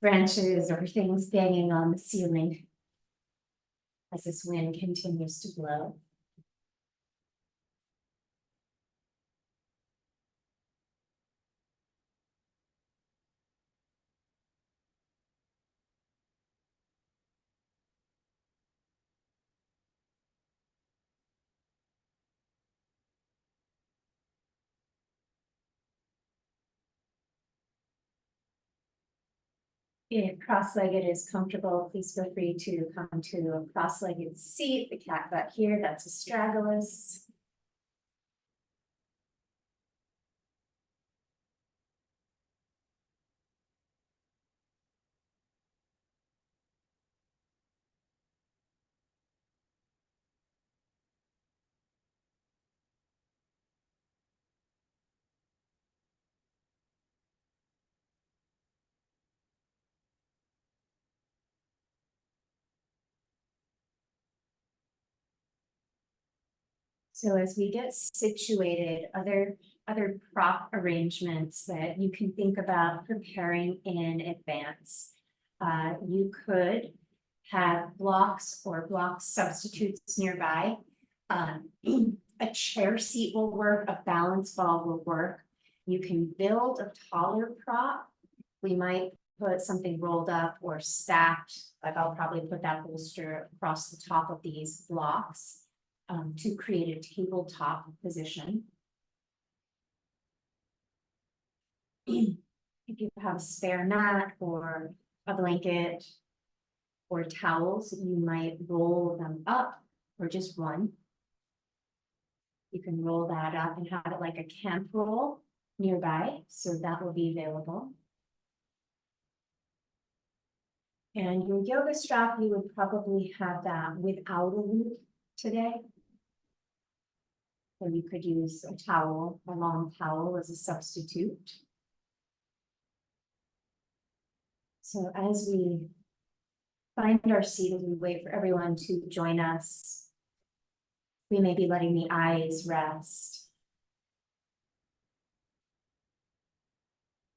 branches or things banging on the ceiling as this wind continues to blow. If cross-legged is comfortable, please feel free to come to a cross-legged seat, the cat butt here, that's astragalus. So as we get situated, other prop arrangements that you can think about preparing in advance. You could have blocks or block substitutes nearby. A chair seat will work, a balance ball will work. You can build a taller prop. We might put something rolled up or stacked, like I'll probably put that bolster across the top of these blocks. To create a tabletop position. If you have a spare mat or a blanket or towels, you might roll them up or just one. You can roll that up and have it like a camp roll nearby, so that will be available. And your yoga strap, you would probably have that without a loop today. Or you could use a towel, a long towel as a substitute. So as we find our seat, as we wait for everyone to join us, we may be letting the eyes rest.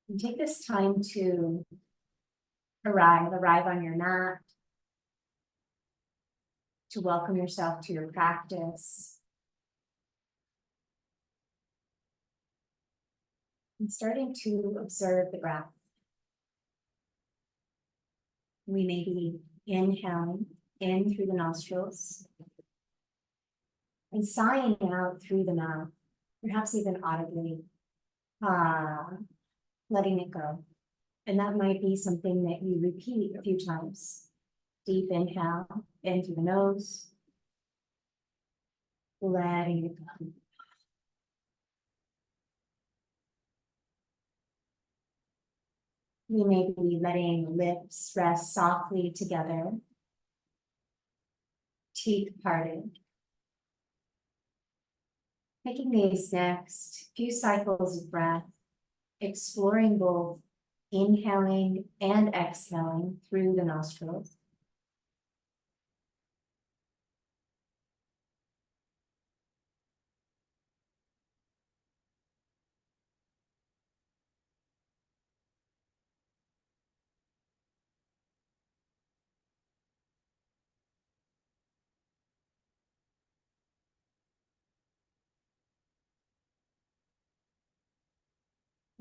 And take this time to arrive on your mat, to welcome yourself to your practice. And starting to observe the breath. We may be inhaling in through the nostrils and sighing out through the mouth, perhaps even audibly, letting it go. And that might be something that you repeat a few times. Deep inhale in through the nose, letting it go. We may be letting lips rest softly together, teeth parted. Taking these next few cycles of breath, exploring both inhaling and exhaling through the nostrils.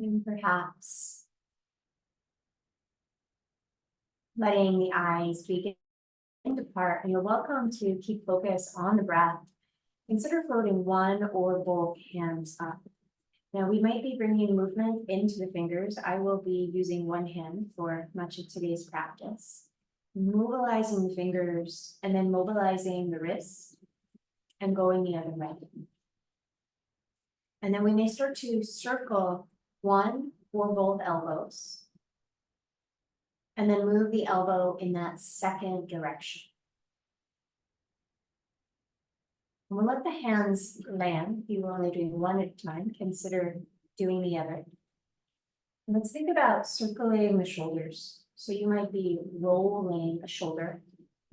And perhaps letting the eyes begin to depart, and you're welcome to keep focus on the breath. Consider floating one or both hands up. Now we might be bringing movement into the fingers. I will be using one hand for much of today's practice. Mobilizing the fingers and then mobilizing the wrists and going the other way. And then we may start to circle one or both elbows. And then move the elbow in that second direction. And we'll let the hands land. If you were only doing one at a time, consider doing the other. And let's think about circulating the shoulders. So you might be rolling a shoulder,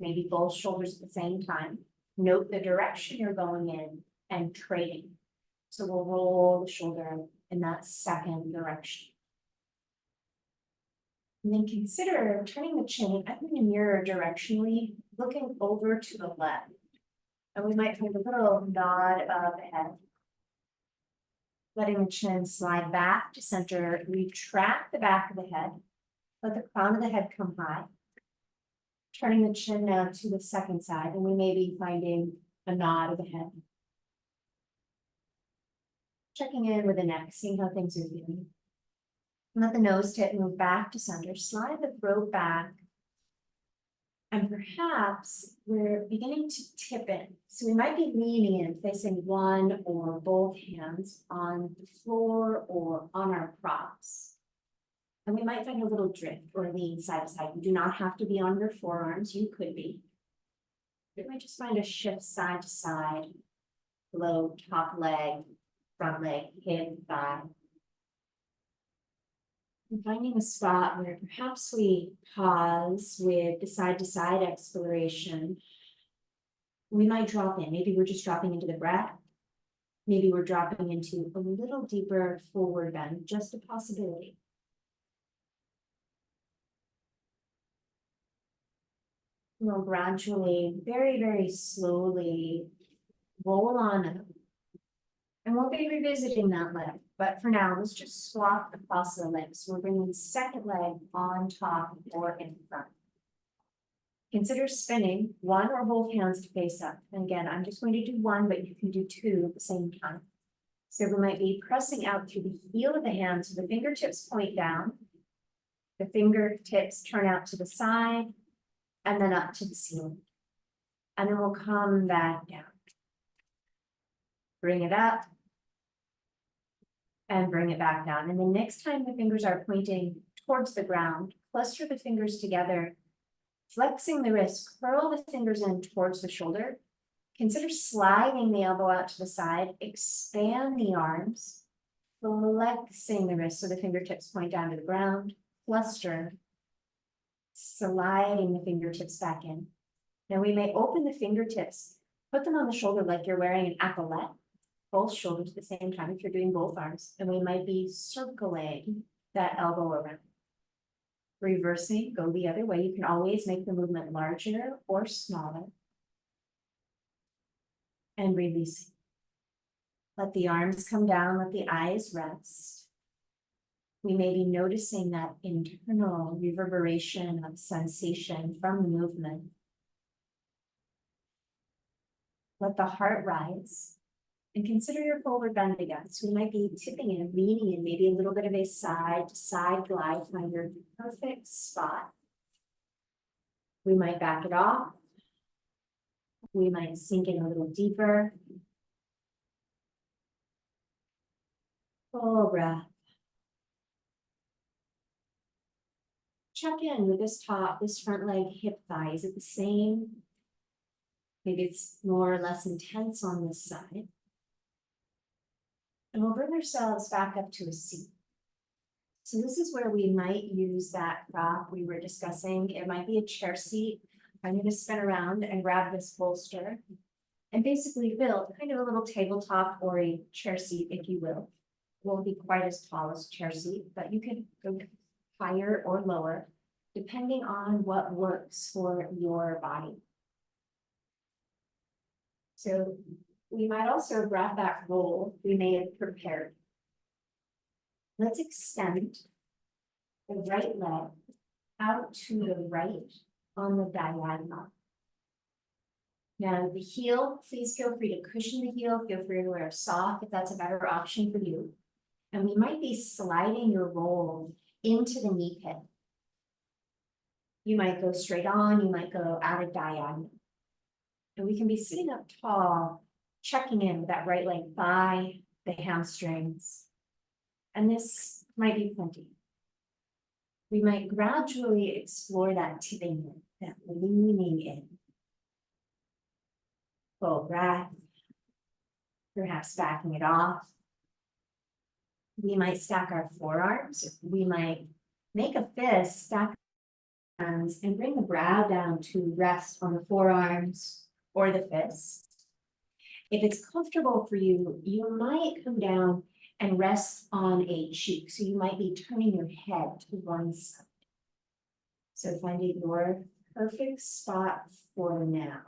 maybe both shoulders at the same time. Note the direction you're going in and trading. So we'll roll the shoulder in that second direction. And then consider turning the chin up in the mirror directionally, looking over to the left. And we might find a little nod of the head. Letting the chin slide back to center, retract the back of the head. Let the crown of the head come high. Turning the chin now to the second side, and we may be finding a nod of the head. Checking in with the neck, seeing how things are feeling. Let the nose tip move back to center, slide the throat back. And perhaps we're beginning to tip in. So we might be leaning in, placing one or both hands on the floor or on our props. And we might find a little drift or lean side to side. You do not have to be on your forearms, you could be. You might just find a shift side to side, below top leg, front leg, hip, thigh. And finding a spot where perhaps we pause with the side to side exploration. We might drop in, maybe we're just dropping into the breath. Maybe we're dropping into a little deeper forward bend, just a possibility. We'll gradually, very, very slowly roll on up. And we'll be revisiting that leg, but for now, let's just swap across the legs. So we're bringing the second leg on top or in front. Consider spinning one or both hands to face up. And again, I'm just going to do one, but you can do two at the same time. So we might be pressing out through the heel of the hand, so the fingertips point down. The fingertips turn out to the side, and then up to the ceiling. And then we'll come back down. Bring it up. And bring it back down. And the next time the fingers are pointing towards the ground, cluster the fingers together, flexing the wrist, curl the fingers in towards the shoulder. Consider sliding the elbow out to the side, expand the arms, flexing the wrist so the fingertips point down to the ground, cluster, sliding the fingertips back in. Now we may open the fingertips, put them on the shoulder like you're wearing an epaulette. Both shoulders at the same time if you're doing both arms, and we might be circling that elbow around. Reversing, go the other way. You can always make the movement larger or smaller. And releasing. Let the arms come down, let the eyes rest. We may be noticing that internal reverberation of sensation from the movement. Let the heart rise. And consider your forward bend again. So we might be tipping in, leaning in, maybe a little bit of a side to side glide, find your perfect spot. We might back it off. We might sink in a little deeper. Full breath. Check in with this top, this front leg, hip, thigh. Is it the same? Maybe it's more or less intense on this side. And we'll bring ourselves back up to a seat. So this is where we might use that prop we were discussing. It might be a chair seat. I'm going to spin around and grab this bolster and basically build kind of a little tabletop or a chair seat, if you will. It won't be quite as tall as a chair seat, but you can go higher or lower, depending on what works for your body. So we might also grab that roll we may have prepared. Let's extend the right leg out to the right on the diagonal. Now the heel, please feel free to cushion the heel, feel free to wear a sock if that's a better option for you. And we might be sliding your roll into the knee pit. You might go straight on, you might go out of diagonal. And we can be sitting up tall, checking in with that right leg by the hamstrings. And this might be plenty. We might gradually explore that tipping in, that leaning in. Full breath, perhaps backing it off. We might stack our forearms. We might make a fist, stack hands, and bring the brow down to rest on the forearms or the fist. If it's comfortable for you, you might come down and rest on a cheek. So you might be turning your head to one side. So finding your perfect spot for now.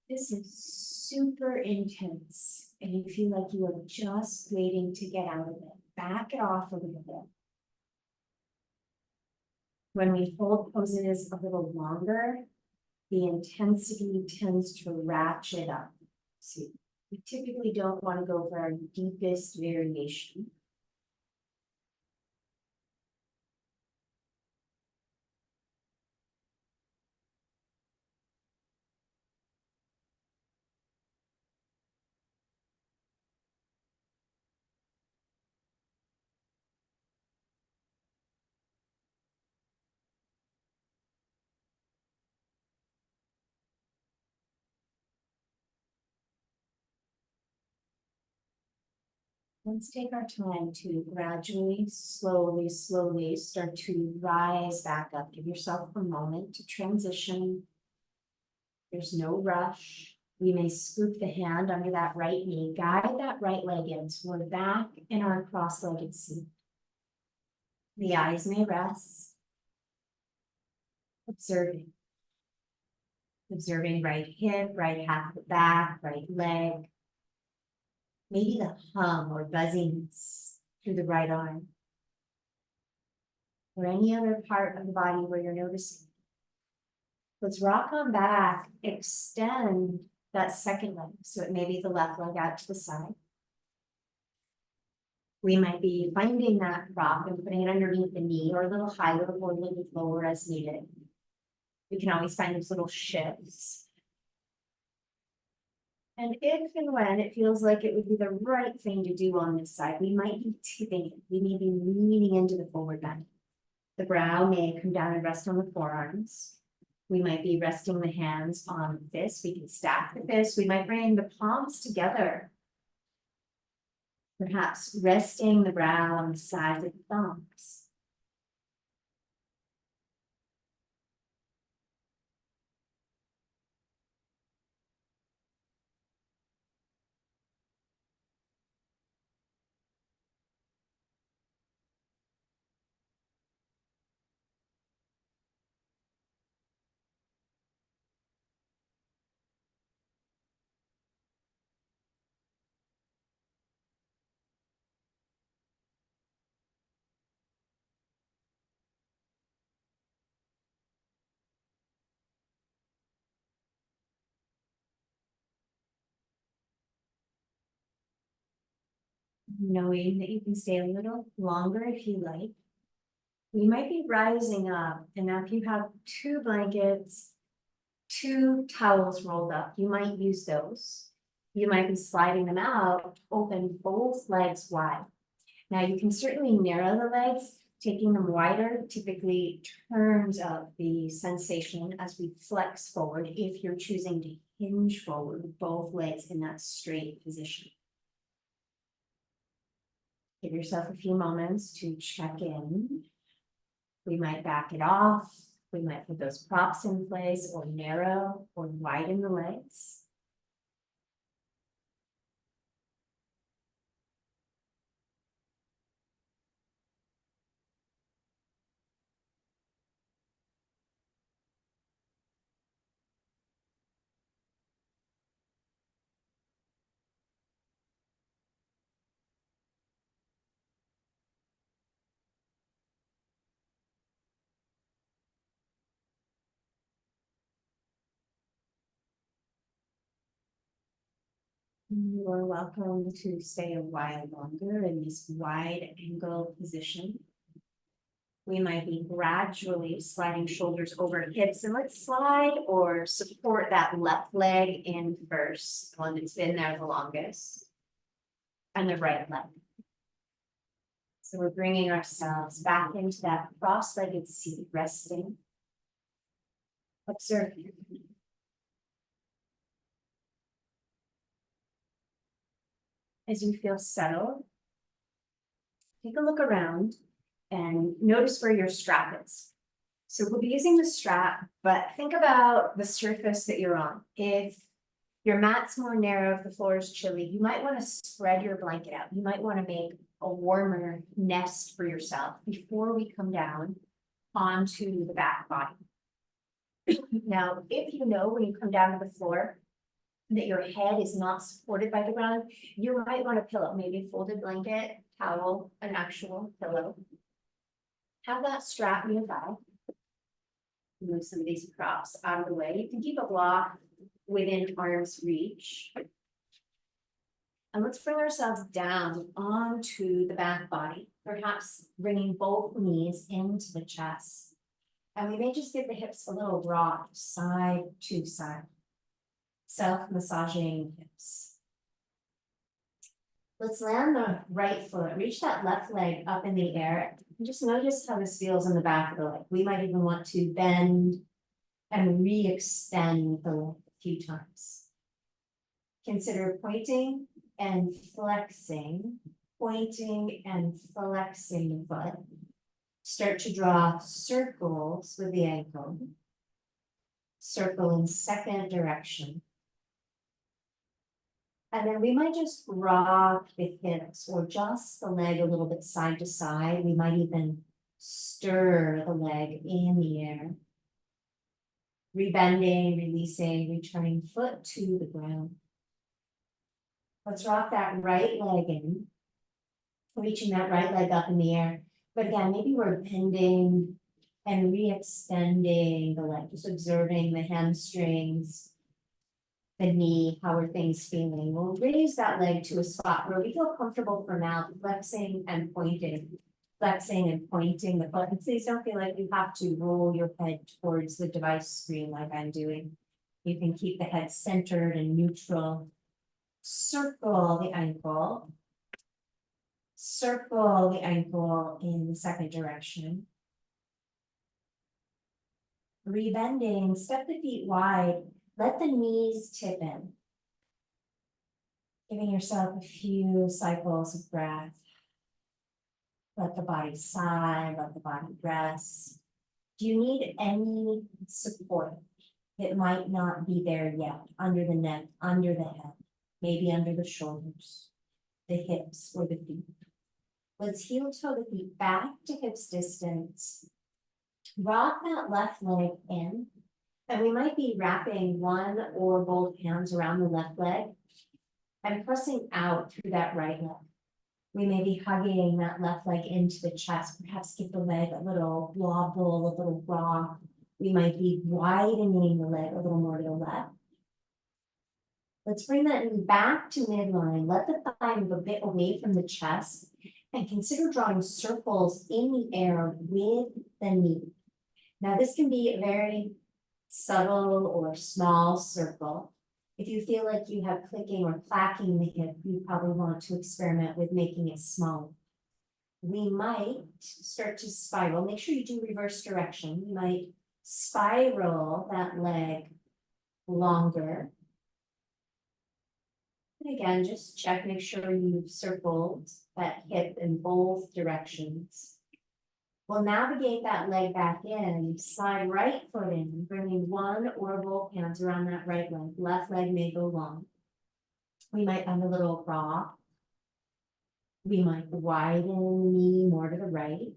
This is super intense and you feel like you are just waiting to get out of it. Back it off a little bit. When we hold poses a little longer, the intensity tends to ratchet up. So we typically don't want to go for our deepest variation. Let's take our time to gradually, slowly start to rise back up. Give yourself a moment to transition. There's no rush. We may scoop the hand under that right knee, guide that right leg in. So we're back in our cross-legged seat. The eyes may rest. Observing. Observing right hip, right half of the back, right leg. Maybe the hum or buzzings through the right arm. Or any other part of the body where you're noticing. Let's rock on back, extend that second leg. So it may be the left leg out to the side. We might be finding that rock and putting it underneath the knee or a little higher or a little lower as needed. We can always find those little shifts. And if and when it feels like it would be the right thing to do on this side, we might be tipping it. We may be leaning into the forward bend. The brow may come down and rest on the forearms. We might be resting the hands on the fist. We can stack the fist. We might bring the palms together. Perhaps resting the brow on the sides of the thumbs. Knowing that you can stay a little longer if you like. We might be rising up, and now if you have two blankets, two towels rolled up, you might use those. You might be sliding them out, open both legs wide. Now you can certainly narrow the legs, taking them wider typically turns up the sensation as we flex forward if you're choosing to hinge forward with both legs in that straight position. Give yourself a few moments to check in. We might back it off. We might put those props in place or narrow or widen the legs. You are welcome to stay a while longer in this wide angle position. We might be gradually sliding shoulders over hips, and let's slide or support that left leg in first, the one that's been there the longest, and the right leg. So we're bringing ourselves back into that cross-legged seat, resting, observing. As you feel settled, take a look around and notice where your strap is. So we'll be using the strap, but think about the surface that you're on. If your mat's more narrow, if the floor is chilly, you might want to spread your blanket out. You might want to make a warmer nest for yourself before we come down onto the back body. Now, if you know when you come down to the floor that your head is not supported by the ground, you might want a pillow, maybe a folded blanket, towel, an actual pillow. Have that strap nearby. Move some of these props out of the way. You can keep a block within arm's reach. And let's bring ourselves down onto the back body, perhaps bringing both knees into the chest. And we may just give the hips a little rock side to side, self-massaging hips. Let's land the right foot, reach that left leg up in the air, and just notice how this feels in the back of the leg. We might even want to bend and re-extend the leg a few times. Consider pointing and flexing the foot. Start to draw circles with the ankle. Circle in second direction. And then we might just rock the hips or just the leg a little bit side to side. We might even stir the leg in the air. Rebending, releasing, returning foot to the ground. Let's rock that right leg in, reaching that right leg up in the air. But again, maybe we're bending and re-extending the leg, just observing the hamstrings, the knee, how are things feeling. We'll raise that leg to a spot where we feel comfortable for now, flexing and pointing the foot. And please don't feel like you have to roll your head towards the device screen like I'm doing. You can keep the head centered and neutral. Circle the ankle. Circle the ankle in the second direction. Rebending, step the feet wide. Let the knees tip in. Giving yourself a few cycles of breath. Let the body sigh, let the body rest. Do you need any support that might not be there yet? Under the neck, under the head, maybe under the shoulders, the hips, or the feet. Let's heel toe the feet back to hips distance. Rock that left leg in. And we might be wrapping one or both hands around the left leg and pressing out through that right leg. We may be hugging that left leg into the chest, perhaps give the leg a little wobble, a little rock. We might be widening the leg a little more to the left. Let's bring that knee back to midline. Let the thigh move a bit away from the chest and consider drawing circles in the air with the knee. Now this can be a very subtle or small circle. If you feel like you have clicking or clacking the hip, you probably want to experiment with making it small. We might start to spiral. Make sure you do reverse direction. You might spiral that leg longer. And again, just check, make sure you've circled that hip in both directions. We'll navigate that leg back in, slide right foot in, bringing one or both hands around that right leg. Left leg may go long. We might find a little rock. We might widen the knee more to the right.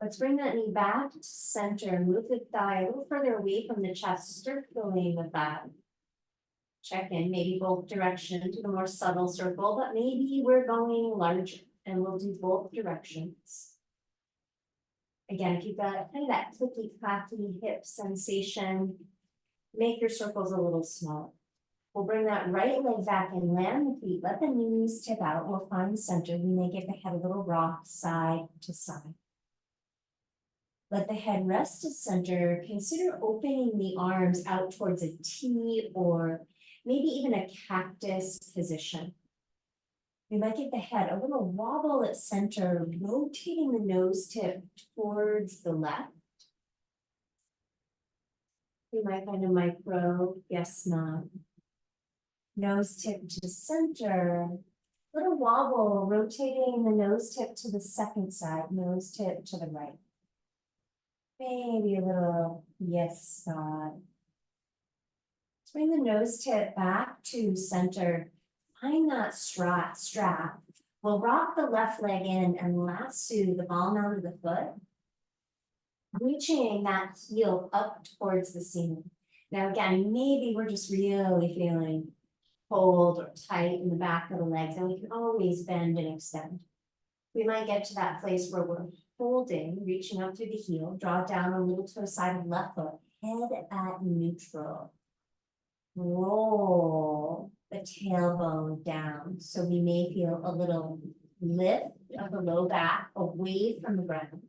Let's bring that knee back to center. Move the thigh a little further away from the chest, circling the thigh. Check in, maybe both directions with a more subtle circle, but maybe we're going larger. And we'll do both directions. Again, if you've got kind of that clicky clacky hip sensation, make your circles a little smaller. We'll bring that right leg back and land the feet. Let the knees tip out. We'll find center. We may give the head a little rock side to side. Let the head rest at center. Consider opening the arms out towards a T or maybe even a cactus position. We might give the head a little wobble at center, rotating the nose tip towards the left. We might find a micro yes nod. Nose tip to center, Little wobble, rotating the nose tip to the second side, nose tip to the right. Maybe a little yes nod. Bring the nose tip back to center. Find that strap. We'll rock the left leg in and lasso the ball mound of the foot, reaching that heel up towards the ceiling. Now again, maybe we're just really feeling cold or tight in the back of the legs, and we can always bend and extend. We might get to that place where we're holding, reaching up through the heel, draw down the little toe side of the left foot, head at neutral. Roll the tailbone down. So we may feel a little lift of the low back away from the ground.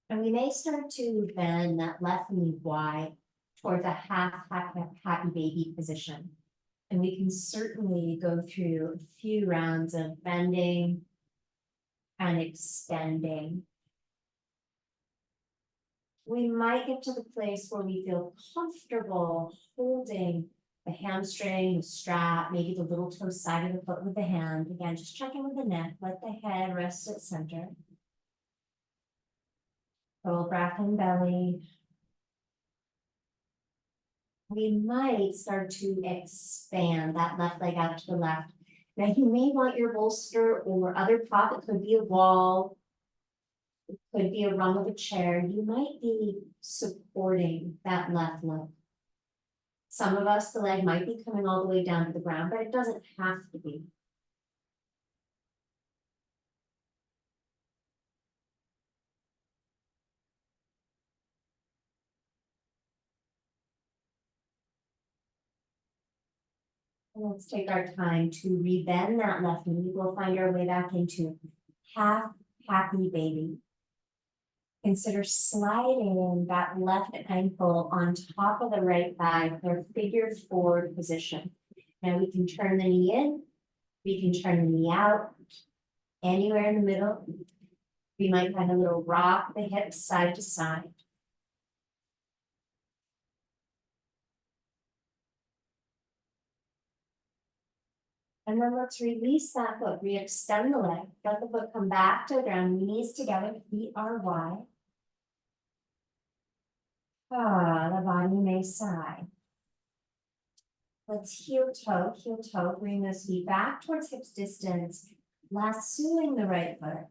And we may start to bend that left knee wide towards a happy baby position. And we can certainly go through a few rounds of bending and extending. We might get to the place where we feel comfortable holding the hamstring, the strap, maybe the little toe side of the foot with the hand. Again, just check in with the neck, let the head rest at center. Full breath in belly. We might start to expand that left leg out to the left. Now you may want your bolster or other prop. It could be a wall. It could be a rung of a chair. You might be supporting that left leg. Some of us, the leg might be coming all the way down to the ground, but it doesn't have to be. Let's take our time to rebend that left knee. We'll find our way back into half happy baby. Consider sliding that left ankle on top of the right thigh for figure four position. Now we can turn the knee in, we can turn the knee out, anywhere in the middle. We might find a little rock the hips side to side. And then let's release that foot, re-extend the leg, let the foot come back to the ground, knees together, feet are wide. The body may sigh. Let's heel toe, bring those feet back towards hips distance, lassoing the right foot.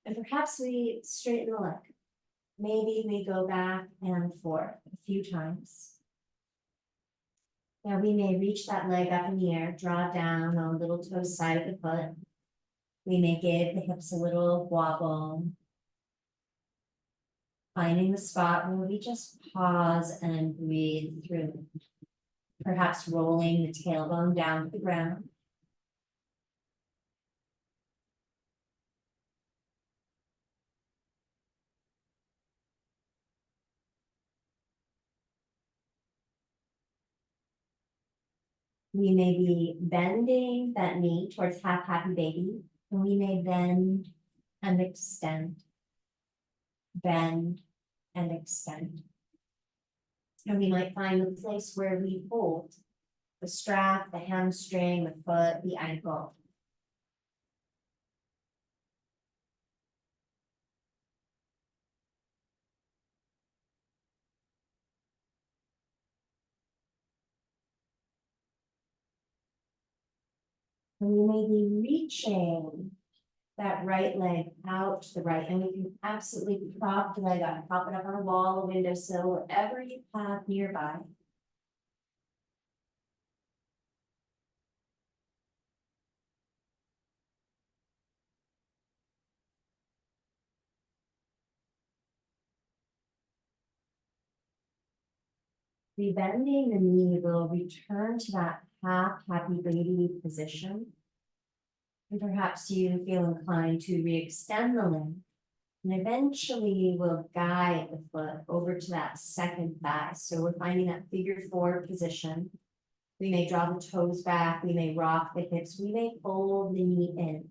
And perhaps we straighten the leg. Maybe we go back and forth a few times. Now we may reach that leg up in the air, draw down on the little toe side of the foot. We may give the hips a little wobble. Finding the spot where we just pause and breathe through. Perhaps rolling the tailbone down to the ground. We may be bending that knee towards half happy baby, and we may bend and extend. Bend and extend. And we might find the place where we hold the strap, the hamstring, the foot, the ankle. And we may be reaching that right leg out to the right, and we can absolutely prop the leg up, prop it up on a wall, a windowsill, wherever you have nearby. Rebending the knee will return to that half happy baby position. And perhaps you feel inclined to re-extend the limb. And eventually we'll guide the foot over to that second thigh. So we're finding that figure four position. We may draw the toes back, we may rock the hips, we may fold the knee in.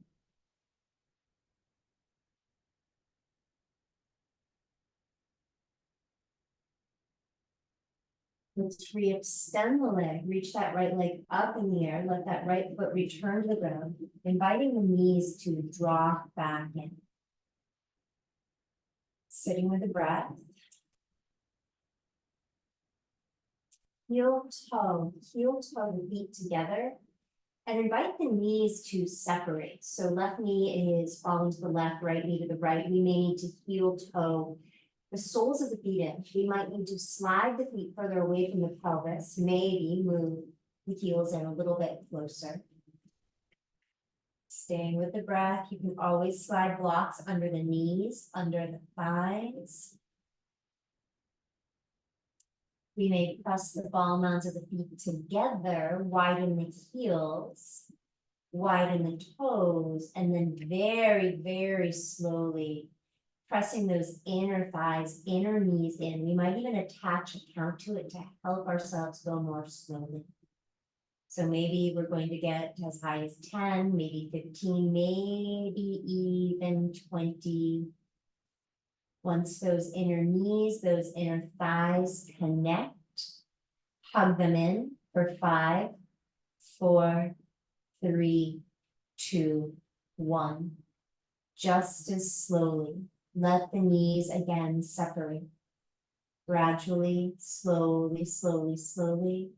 Let's re-extend the leg, reach that right leg up in the air, let that right foot return to the ground, inviting the knees to draw back in. Sitting with the breath. Heel toe, the feet together. And invite the knees to separate. So left knee is falling to the left, right knee to the right. We may need to heel toe the soles of the feet in. We might need to slide the feet further away from the pelvis, maybe move the heels in a little bit closer. Staying with the breath, you can always slide blocks under the knees, under the thighs. We may press the ball mounds of the feet together, widen the heels, widen the toes, and then very, very slowly pressing those inner thighs, inner knees in. We might even attach a count to it to help ourselves go more slowly. So maybe we're going to get as high as 10, maybe 15, maybe even 20. Once those inner knees, those inner thighs connect, hug them in for 5, 4, 3, 2, 1. Just as slowly, let the knees again separate. Gradually, slowly, slowly, slowly,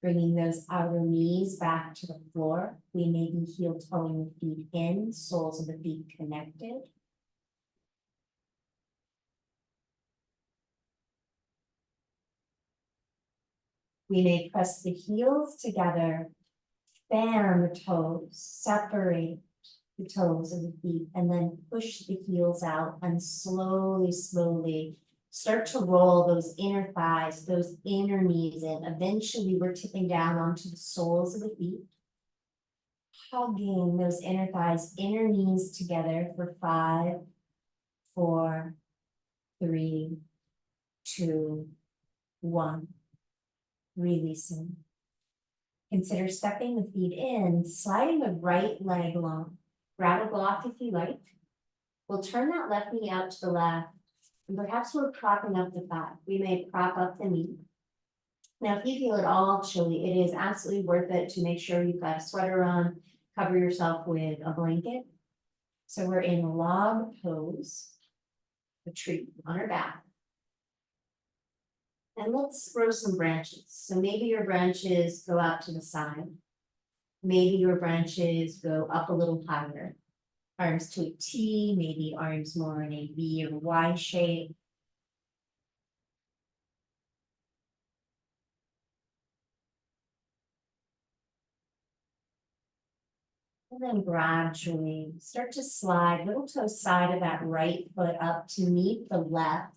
bringing those outer knees back to the floor. We may be heel toeing the feet in, soles of the feet connected. We may press the heels together, fan the toes, separate the toes of the feet, and then push the heels out and slowly, slowly start to roll those inner thighs, those inner knees in. Eventually, we're tipping down onto the soles of the feet, hugging those inner thighs, inner knees together for 5, 4, 3, 2, 1. Releasing. Consider stepping the feet in, sliding the right leg long. Grab a block if you like. We'll turn that left knee out to the left, and perhaps we're propping up the thigh. We may prop up the knee. Now, if you feel at all chilly, it is absolutely worth it to make sure you've got a sweater on, cover yourself with a blanket. So we're in log pose, retreat on our back. And let's grow some branches. So maybe your branches go out to the side. Maybe your branches go up a little higher. Arms to a T, maybe arms more in a V or Y shape. And then gradually start to slide little toe side of that right foot up to meet the left.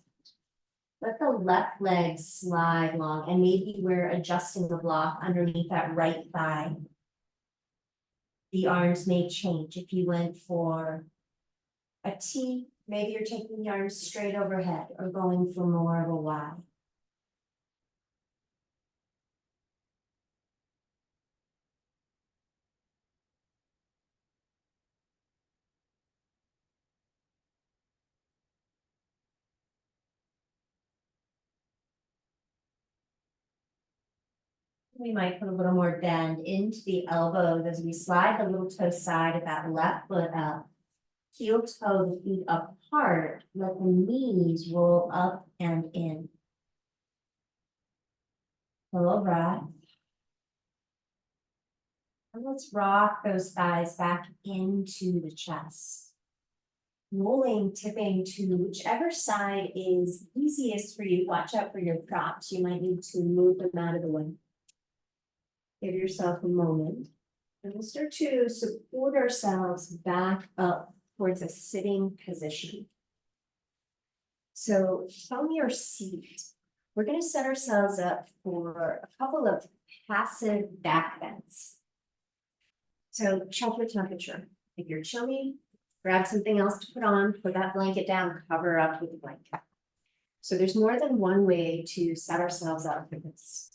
Let the left leg slide long, and maybe we're adjusting the block underneath that right thigh. The arms may change. If you went for a T, maybe you're taking the arms straight overhead or going for more of a Y. We might put a little more bend into the elbows as we slide the little toe side of that left foot up. Heel toe the feet apart. Let the knees roll up and in. Full breath. And let's rock those thighs back into the chest. Rolling, tipping to whichever side is easiest for you. Watch out for your props. You might need to move them out of the way. Give yourself a moment. And we'll start to support ourselves back up towards a sitting position. So from your seat, we're going to set ourselves up for a couple of passive back bends. So check your temperature. If you're chilly, grab something else to put on, put that blanket down, cover up with the blanket. So there's more than one way to set ourselves up for this.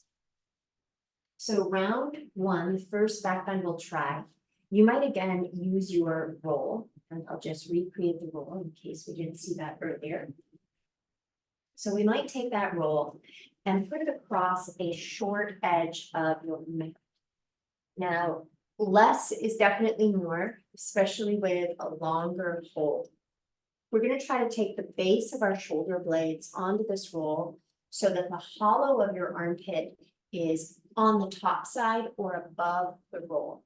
So round 1, the first back bend we'll try. You might again use your roll, and I'll just recreate the roll in case we didn't see that earlier. So we might take that roll and put it across a short edge of your mat. Now, less is definitely more, especially with a longer hold. We're gonna try to take the base of our shoulder blades onto this roll so that the hollow of your armpit is on the top side or above the roll.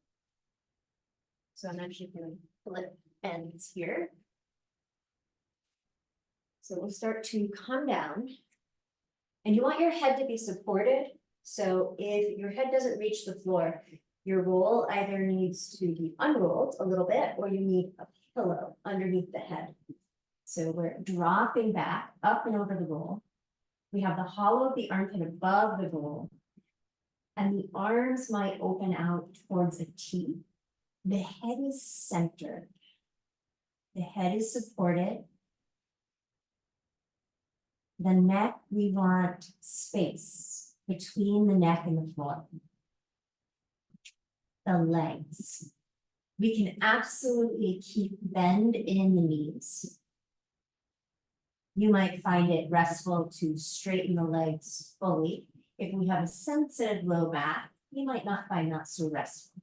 So I'm actually gonna flip ends here. So we'll start to come down. And you want your head to be supported. So if your head doesn't reach the floor, your roll either needs to be unrolled a little bit, or you need a pillow underneath the head. So we're dropping back up and over the roll. We have the hollow of the armpit above the roll. And the arms might open out towards a T. The head is centered. The head is supported. The neck, we want space between the neck and the floor. The legs. We can absolutely keep bend in the knees. You might find it restful to straighten the legs fully. If we have a sensitive low back, you might not find that so restful.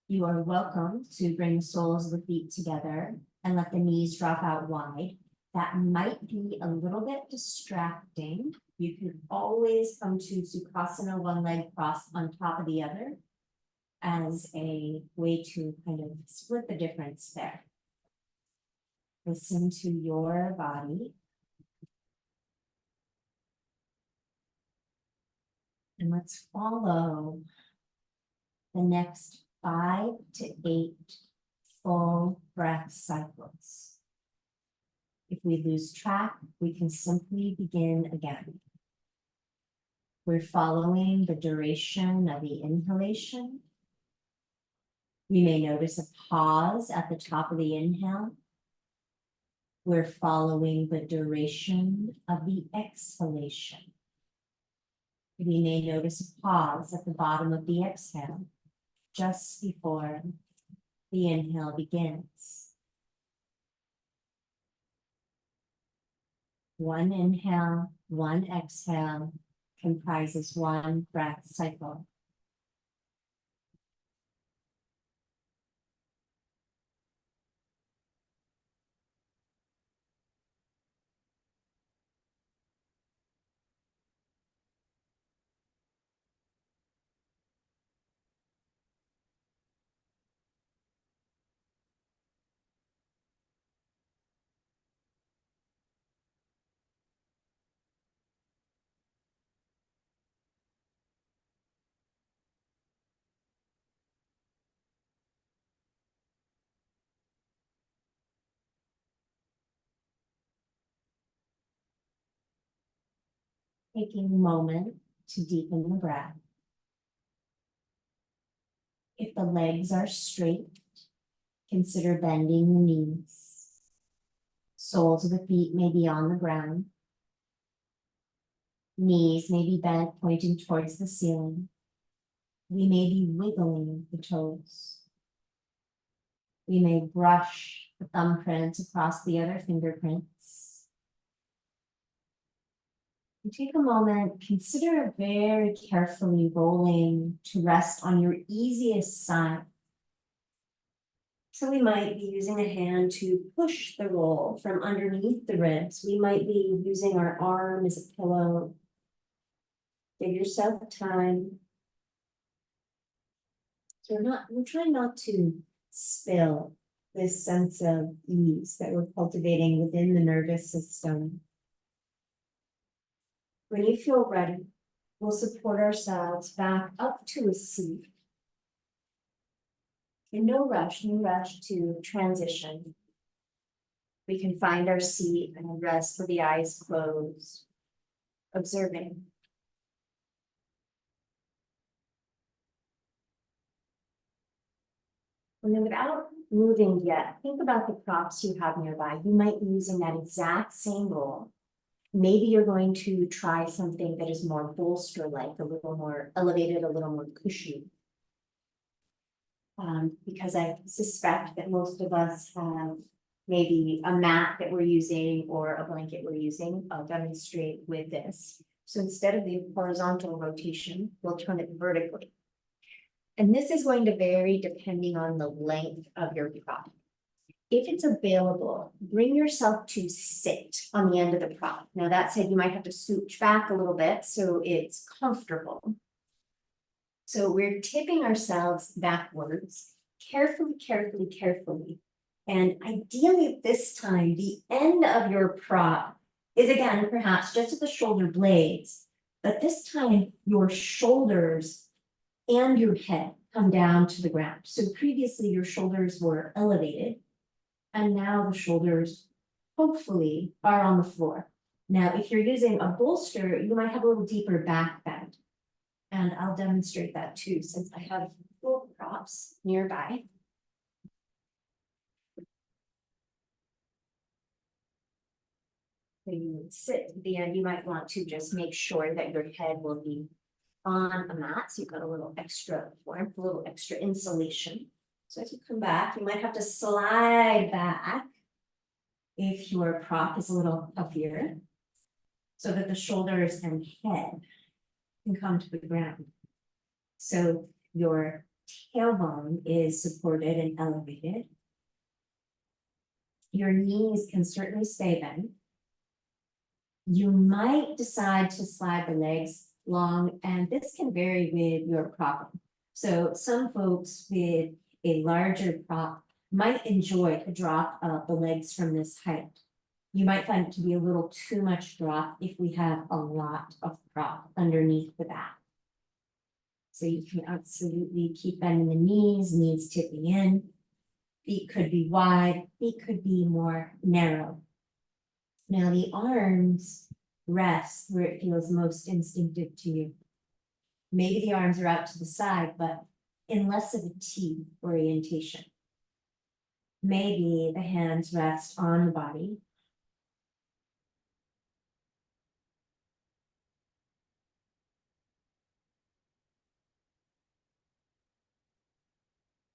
You are welcome to bring the soles of the feet together and let the knees drop out wide. That might be a little bit distracting. You can always come to Sukhasana, one leg crossed on top of the other, as a way to kind of split the difference there. Listen to your body. And let's follow the next 5 to 8 full breath cycles. If we lose track, we can simply begin again. We're following the duration of the inhalation. We may notice a pause at the top of the inhale. We're following the duration of the exhalation. We may notice a pause at the bottom of the exhale, just before the inhale begins. One inhale, one exhale comprises one breath cycle. Taking a moment to deepen the breath. If the legs are straight, consider bending the knees. Soles of the feet may be on the ground. Knees may be bent, pointing towards the ceiling. We may be wiggling the toes. We may brush the thumbprints across the other fingerprints. And take a moment, consider very carefully rolling to rest on your easiest side. So we might be using a hand to push the roll from underneath the ribs. We might be using our arm as a pillow. Give yourself time. So we're trying not to spill this sense of ease that we're cultivating within the nervous system. When you feel ready, we'll support ourselves back up to a seat. And no rush to transition. We can find our seat and rest with the eyes closed, observing. And then without moving yet, think about the props you have nearby. You might be using that exact same roll. Maybe you're going to try something that is more bolster-like, a little more elevated, a little more cushy. Because I suspect that most of us have maybe a mat that we're using or a blanket we're using. I'll demonstrate with this. So instead of the horizontal rotation, we'll turn it vertically. And this is going to vary depending on the length of your prop. If it's available, bring yourself to sit on the end of the prop. Now that said, you might have to scooch back a little bit so it's comfortable. So we're tipping ourselves backwards, carefully, carefully, carefully. And ideally at this time, the end of your prop is again, perhaps just at the shoulder blades, but this time your shoulders and your head come down to the ground. So previously your shoulders were elevated and now the shoulders hopefully are on the floor. Now, if you're using a bolster, you might have a little deeper back bend. And I'll demonstrate that too, since I have full props nearby. So you would sit at the end, you might want to just make sure that your head will be on a mat. So you've got a little extra warmth, a little extra insulation. So as you come back, you might have to slide back if your prop is a little puffier, so that the shoulders and head can come to the ground. So your tailbone is supported and elevated. Your knees can certainly stay bent. You might decide to slide the legs long, and this can vary with your prop. So some folks with a larger prop might enjoy a drop of the legs from this height. You might find it to be a little too much drop if we have a lot of prop underneath the back. So you can absolutely keep bending the knees tipping in. Feet could be wide, feet could be more narrow. Now the arms rest where it feels most instinctive to you. Maybe the arms are out to the side, but in less of a T orientation. Maybe the hands rest on the body.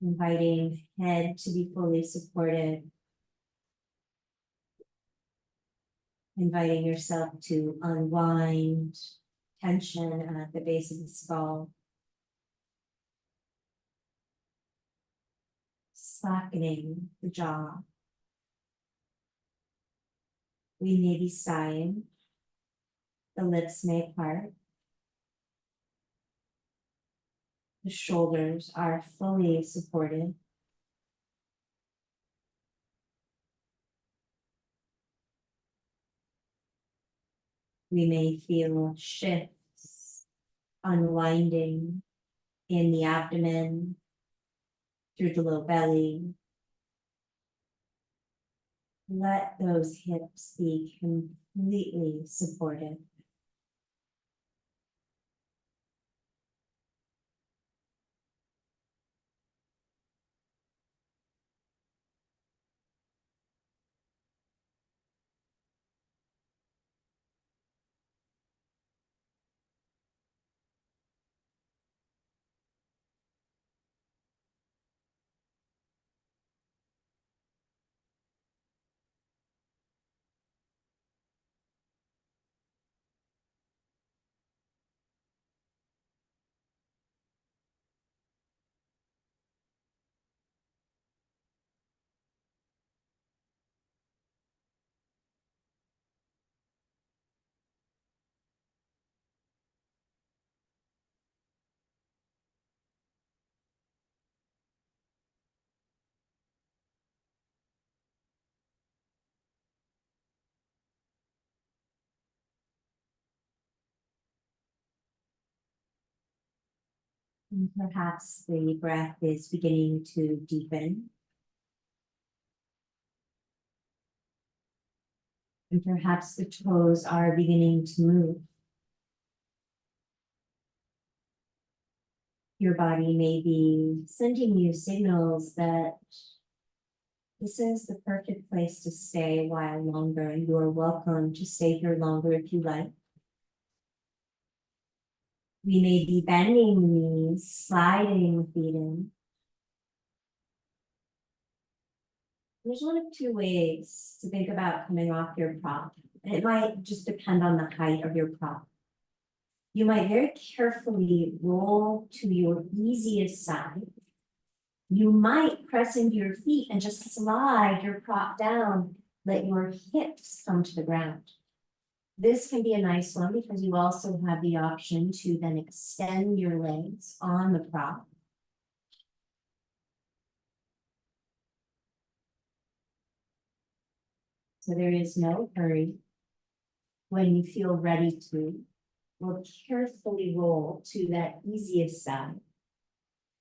Inviting head to be fully supported. Inviting yourself to unwind tension at the base of the skull. Slackening the jaw. We may be sighing. The lips may part. The shoulders are fully supported. We may feel shifts, unwinding in the abdomen, through the low belly. Let those hips be completely supported. And perhaps the breath is beginning to deepen. And perhaps the toes are beginning to move. Your body may be sending you signals that this is the perfect place to stay a while longer. You are welcome to stay here longer if you like. We may be bending the knees, sliding the feet in. There's one of two ways to think about coming off your prop, and it might just depend on the height of your prop. You might very carefully roll to your easiest side. You might press into your feet and just slide your prop down, let your hips come to the ground. This can be a nice one because you also have the option to then extend your legs on the prop. So there is no hurry. When you feel ready to, we'll carefully roll to that easiest side,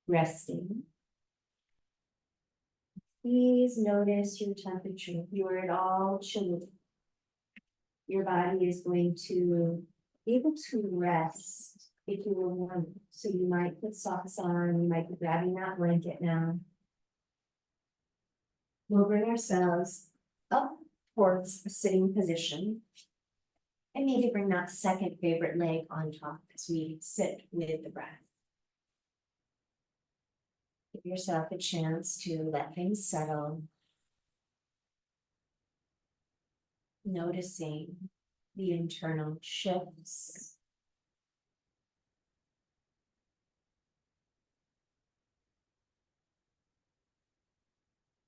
resting. Please notice your temperature. If you are at all chilly, your body is going to be able to rest if you were warm. So you might put socks on, you might be grabbing that blanket now. We'll bring ourselves up towards a sitting position. And maybe bring that second favorite leg on top as we sit with the breath. Give yourself a chance to let things settle. Noticing the internal shifts.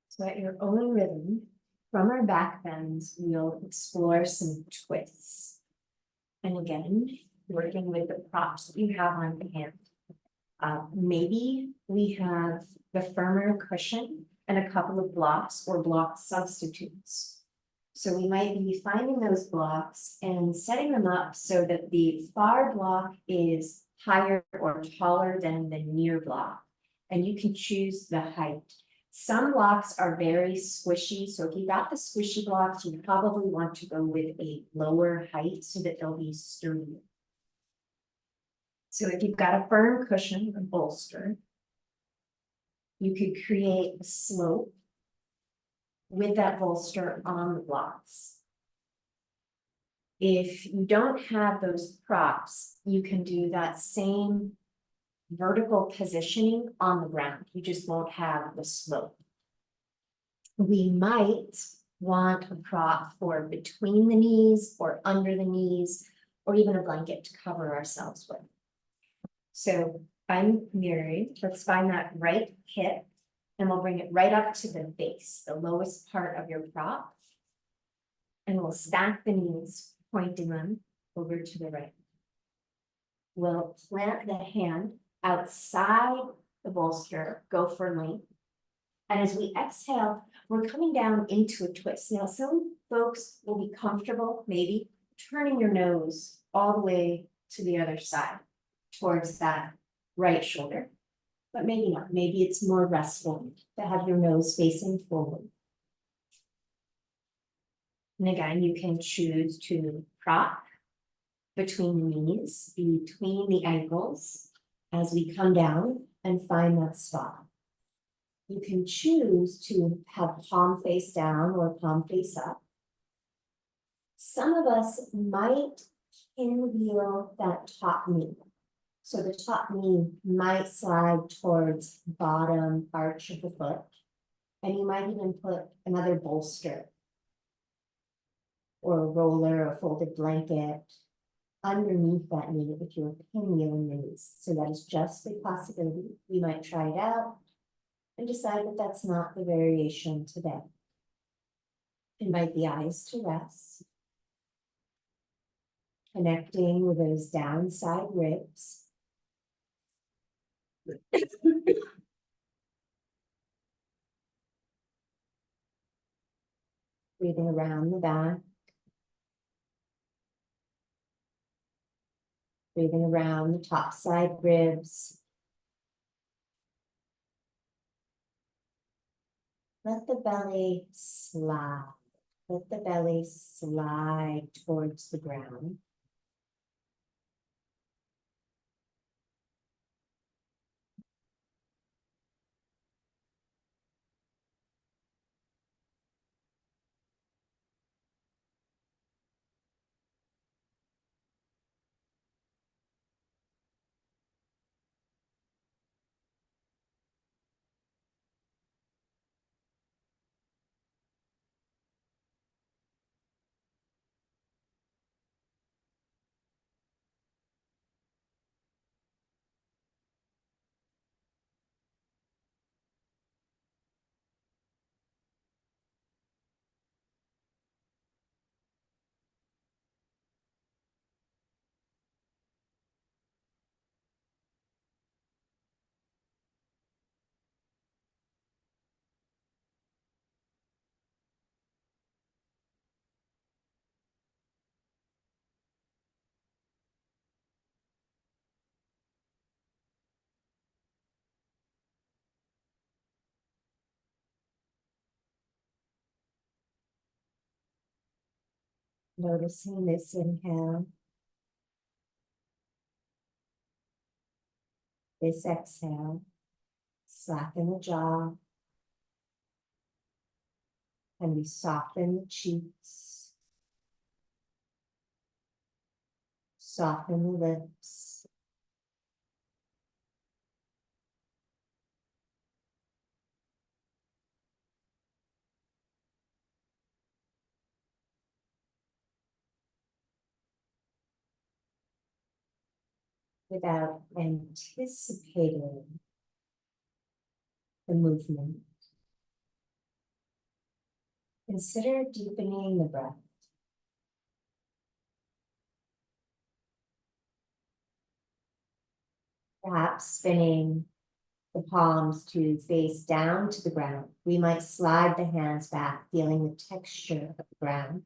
So at your own rhythm, from our back bends, we'll explore some twists. And again, working with the props that you have on hand. Maybe we have the firmer cushion and a couple of blocks or block substitutes. So we might be finding those blocks and setting them up so that the far block is higher or taller than the near block. And you can choose the height. Some blocks are very squishy. So if you got the squishy blocks, you probably want to go with a lower height so that they'll be sturdier. So if you've got a firm cushion or bolster, you could create a slope with that bolster on the blocks. If you don't have those props, you can do that same vertical positioning on the ground. You just won't have the slope. We might want a prop for between the knees or under the knees, or even a blanket to cover ourselves with. So I'm mirroring. Let's find that right hip and we'll bring it right up to the base, the lowest part of your prop. And we'll stack the knees, pointing them over to the right. We'll plant the hand outside the bolster, go for length. And as we exhale, we're coming down into a twist. Now, some folks will be comfortable, maybe, turning your nose all the way to the other side, towards that right shoulder. But maybe not. Maybe it's more restful to have your nose facing forward. And again, you can choose to prop between the knees, between the ankles, as we come down and find that spot. You can choose to have palm face down or palm face up. Some of us might pinwheel that top knee. So the top knee might slide towards bottom arch of the foot. And you might even put another bolster or a roller or folded blanket underneath that knee if you're pinwheeling the knees. So that is just a possibility. You might try it out and decide that that's not the variation today. Invite the eyes to rest. Connecting with those downside ribs. Breathing around the back. Breathing around the top side ribs. Let the belly slide. Let the belly slide towards the ground. Noticing this inhale, this exhale, slacken the jaw, and we soften the cheeks, soften the lips. Without anticipating the movement, consider deepening the breath. Perhaps spinning the palms to face down to the ground. We might slide the hands back, feeling the texture of the ground.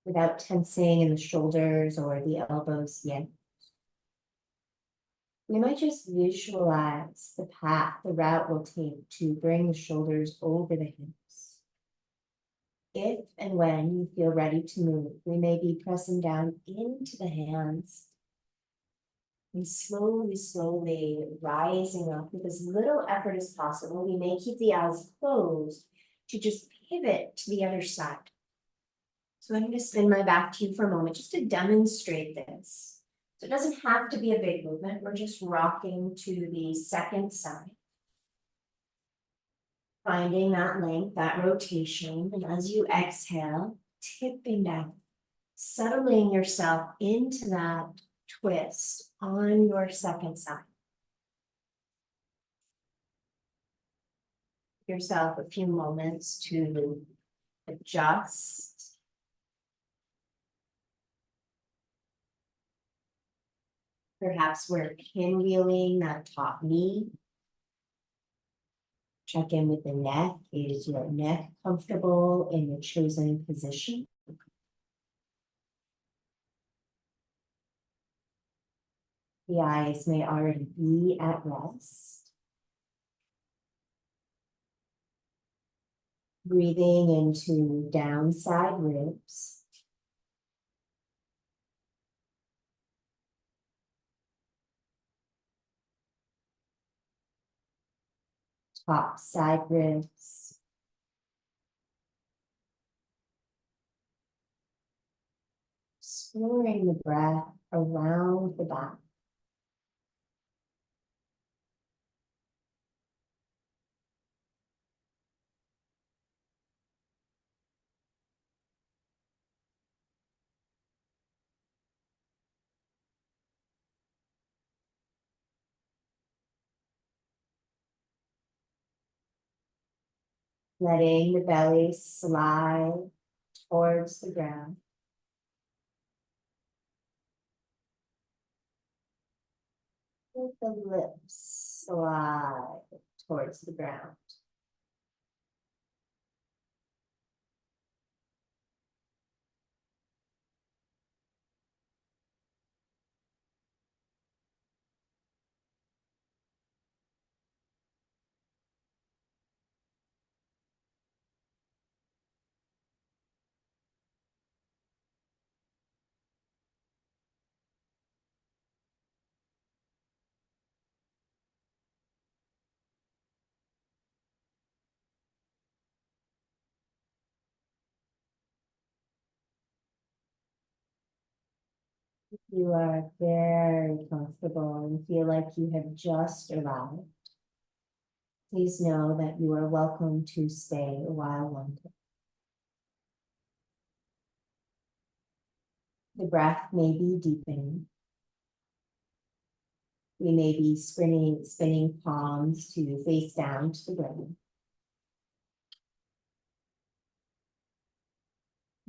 Without tensing in the shoulders or the elbows yet. We might just visualize the path the route will take to bring the shoulders over the hips. If and when you feel ready to move, we may be pressing down into the hands and slowly rising up with as little effort as possible. We may keep the eyes closed to just pivot to the other side. So I'm going to spin my back to you for a moment just to demonstrate this. So it doesn't have to be a big movement. We're just rocking to the second side. Finding that length, that rotation. And as you exhale, tipping down, settling yourself into that twist on your second side. Give yourself a few moments to adjust. Perhaps we're pinwheeling that top knee. Check in with the neck. Is your neck comfortable in the chosen position? The eyes may already be at rest. Breathing into downside ribs. Top side ribs. Exploring the breath around the back. Letting the belly slide towards the ground. Let the lips slide towards the ground. You are very comfortable and feel like you have just arrived. Please know that you are welcome to stay a while longer. The breath may be deepening. We may be spinning palms to face down to the ground.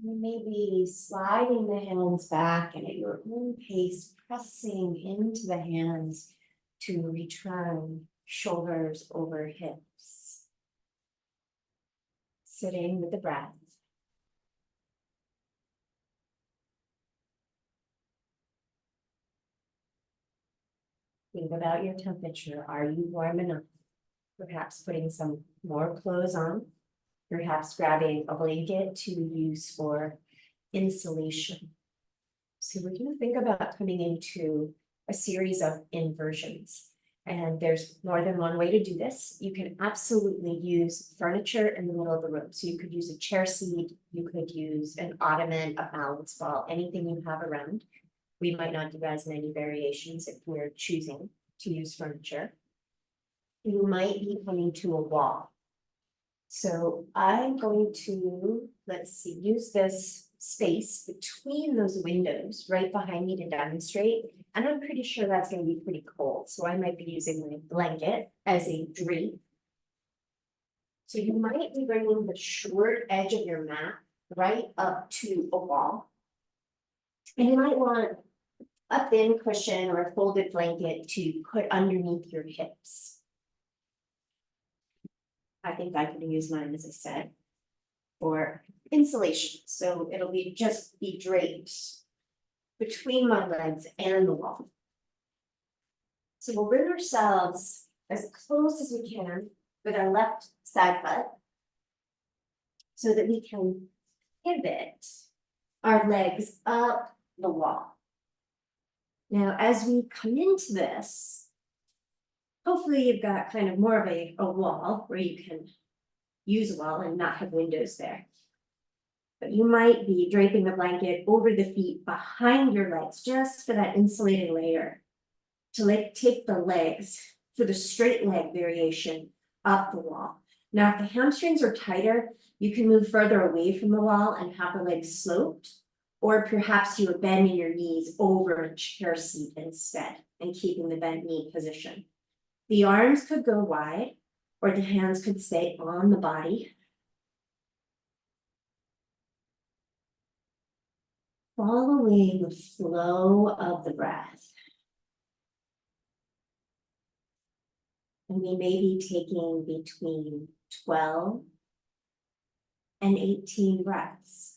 You may be sliding the hands back and at your own pace, pressing into the hands to return shoulders over hips. Sitting with the breath. Think about your temperature. Are you warm enough? Perhaps putting some more clothes on. perhaps grabbing a blanket to use for insulation. So we're going to think about coming into a series of inversions. And there's more than one way to do this. You can absolutely use furniture in the middle of the room. So you could use a chair seat, you could use an ottoman, a balance ball, anything you have around. We might not do as many variations if we're choosing to use furniture. You might be coming to a wall. So I'm going to, let's see, use this space between those windows right behind me to demonstrate. And I'm pretty sure that's going to be pretty cold. So I might be using my blanket as a drape. So you might be bringing the short edge of your mat right up to a wall. And you might want a thin cushion or a folded blanket to put underneath your hips. I think I can use mine, as I said, for insulation. So it'll be just be draped between my legs and the wall. So we'll bring ourselves as close as we can with our left side butt so that we can pivot our legs up the wall. Now, as we come into this, hopefully you've got kind of more of a wall where you can use a wall and not have windows there. But you might be draping the blanket over the feet behind your legs, just for that insulating layer, to take the legs for the straight leg variation up the wall. Now, if the hamstrings are tighter, you can move further away from the wall and have the legs sloped, or perhaps you are bending your knees over a chair seat instead and keeping the bent knee position. The arms could go wide, or the hands could stay on the body. Following the flow of the breath. And we may be taking between 12 and 18 breaths.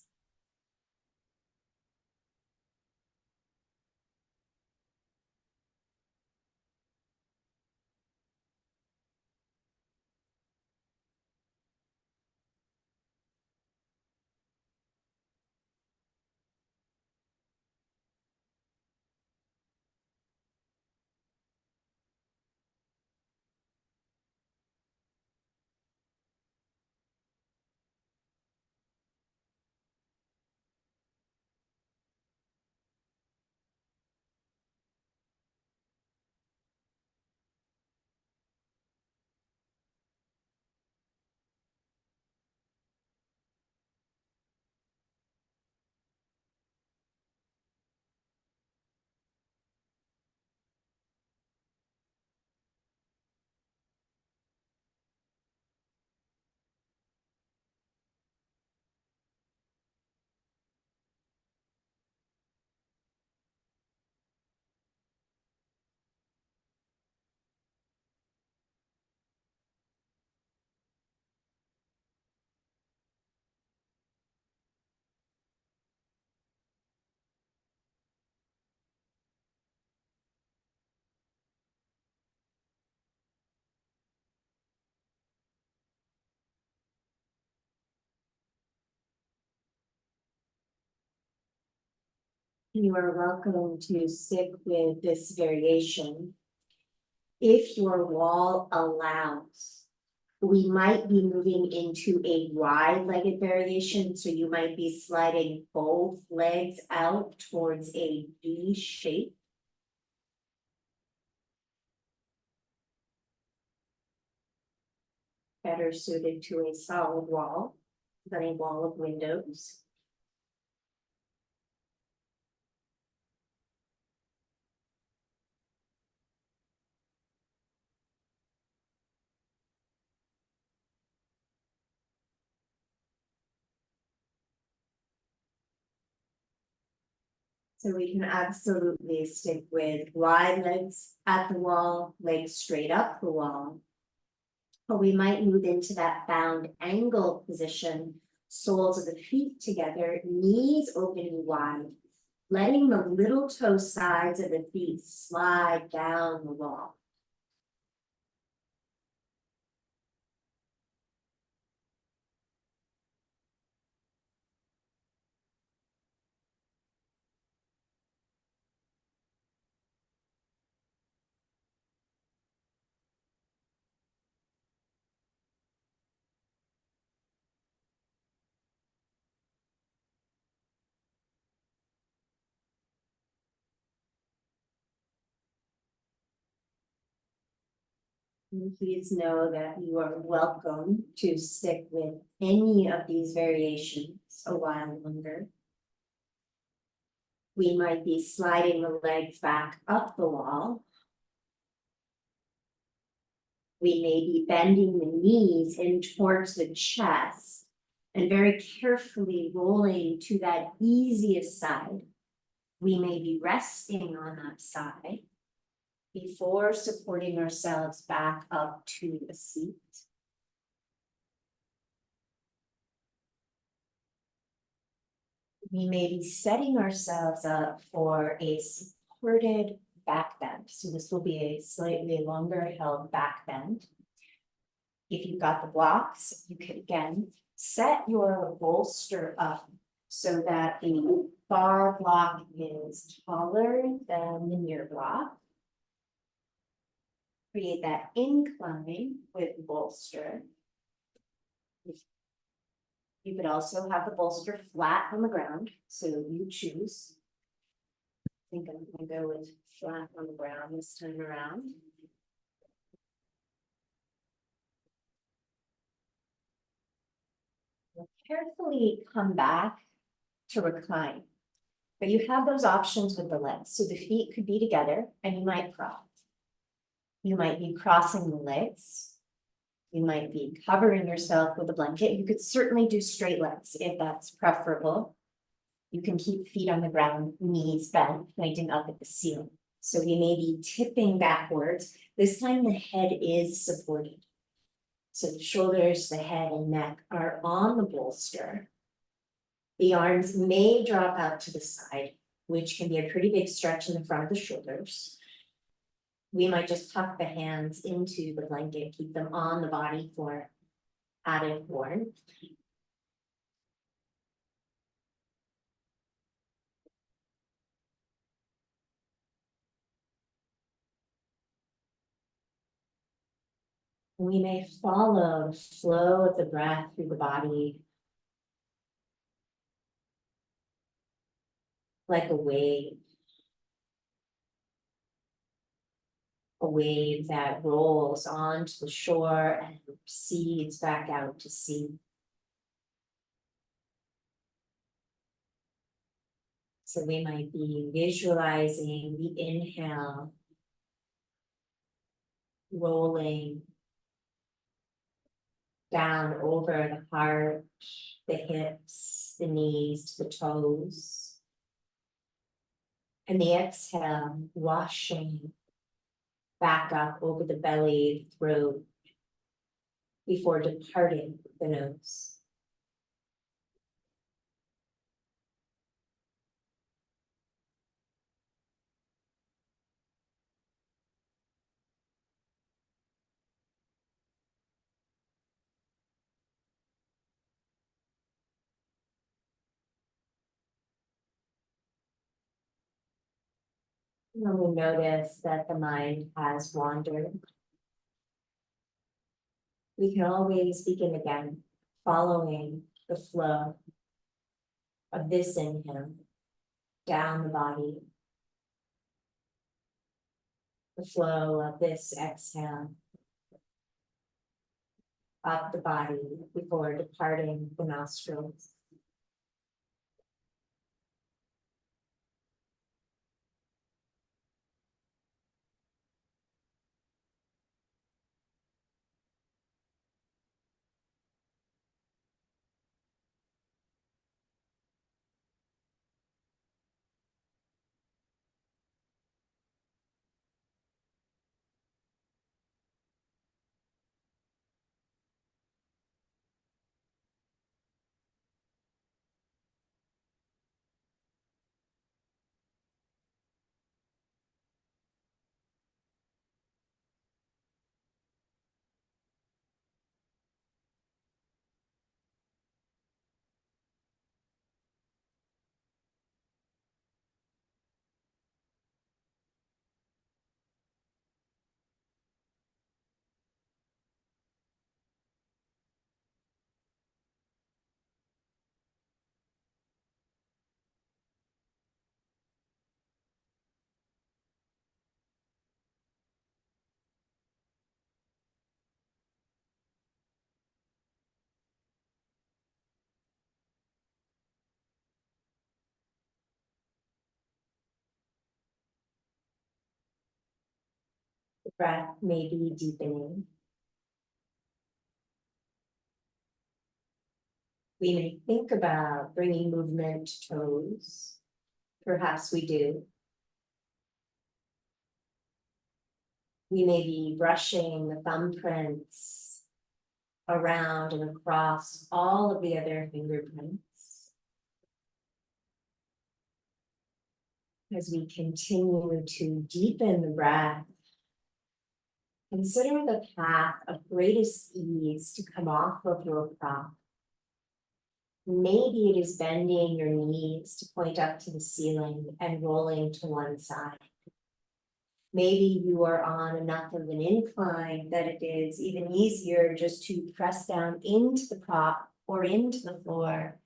You are welcome to stick with this variation. If your wall allows, we might be moving into a wide-legged variation. So you might be sliding both legs out towards a V shape. Better suited to a solid wall than a wall of windows. So we can absolutely stick with wide legs at the wall, legs straight up the wall. Or we might move into that bound angle position, soles of the feet together, knees opening wide, letting the little toe sides of the feet slide down the wall. And please know that you are welcome to stick with any of these variations a while longer. We might be sliding the legs back up the wall. We may be bending the knees in towards the chest and very carefully rolling to that easiest side. We may be resting on that side before supporting ourselves back up to a seat. We may be setting ourselves up for a supported back bend. So this will be a slightly longer held back bend. If you've got the blocks, you can again set your bolster up so that the bar block is taller than the near block. Create that incline with the bolster. You could also have the bolster flat on the ground, so you choose. I think I'm gonna go with flat on the ground this time around. Carefully come back to recline. But you have those options with the legs. So the feet could be together and you might cross. You might be crossing the legs. You might be covering yourself with a blanket. You could certainly do straight legs if that's preferable. You can keep feet on the ground, knees bent, pointing up at the ceiling. So we may be tipping backwards. This time the head is supported. So the shoulders, the head, and neck are on the bolster. The arms may drop out to the side, which can be a pretty big stretch in the front of the shoulders. We might just tuck the hands into the blanket, keep them on the body for added warmth. We may follow the flow of the breath through the body like a wave. A wave that rolls onto the shore and recedes back out to sea. So we might be visualizing the inhale, rolling down over the heart, the hips, the knees to the toes. And the exhale, washing back up over the belly, throat, before departing the nose. And we notice that the mind has wandered. We can always begin again, following the flow of this inhale down the body, the flow of this exhale up the body before departing the nostrils. breath may be deepening. We may think about bringing movement to toes. Perhaps we do. We may be brushing the thumbprints around and across all of the other fingerprints. As we continue to deepen the breath, consider the path of greatest ease to come off of your prop. Maybe it is bending your knees to point up to the ceiling and rolling to one side. Maybe you are on enough of an incline that it is even easier just to press down into the prop or into the floor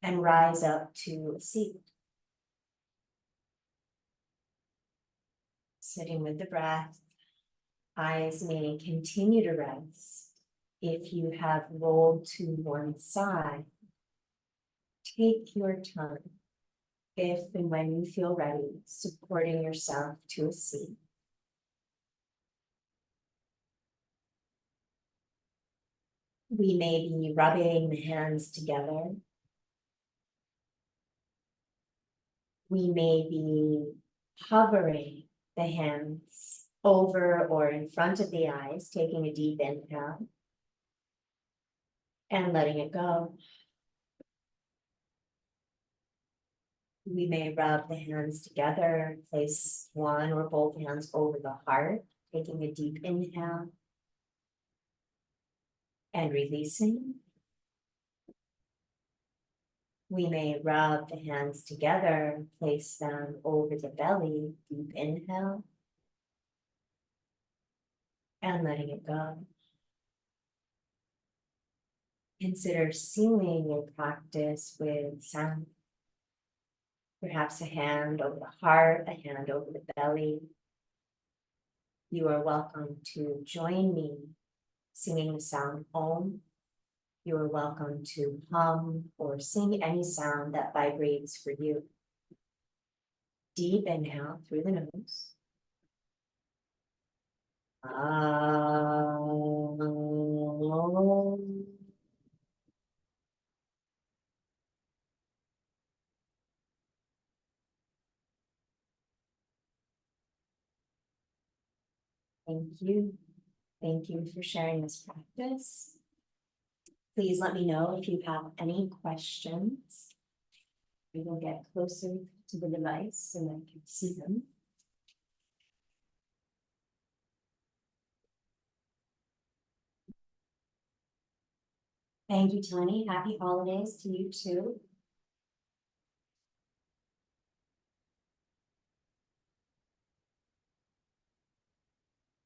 and rise up to a seat. Sitting with the breath, eyes may continue to rest. If you have rolled to one side, take your time. If and when you feel ready, supporting yourself to a seat. We may be rubbing the hands together. We may be hovering the hands over or in front of the eyes, taking a deep inhale and letting it go. We may rub the hands together, place one or both hands over the heart, taking a deep inhale and releasing. We may rub the hands together, place them over the belly, deep inhale and letting it go. Consider sealing your practice with sound. Perhaps a hand over the heart, a hand over the belly. You are welcome to join me singing the sound Om. You are welcome to hum or sing any sound that vibrates for you. Deep inhale through the nose. Om. Thank you. Thank you for sharing this practice. Please let me know if you have any questions. We will get closer to the device so I can see them. Thank you, Tony. Happy holidays to you too.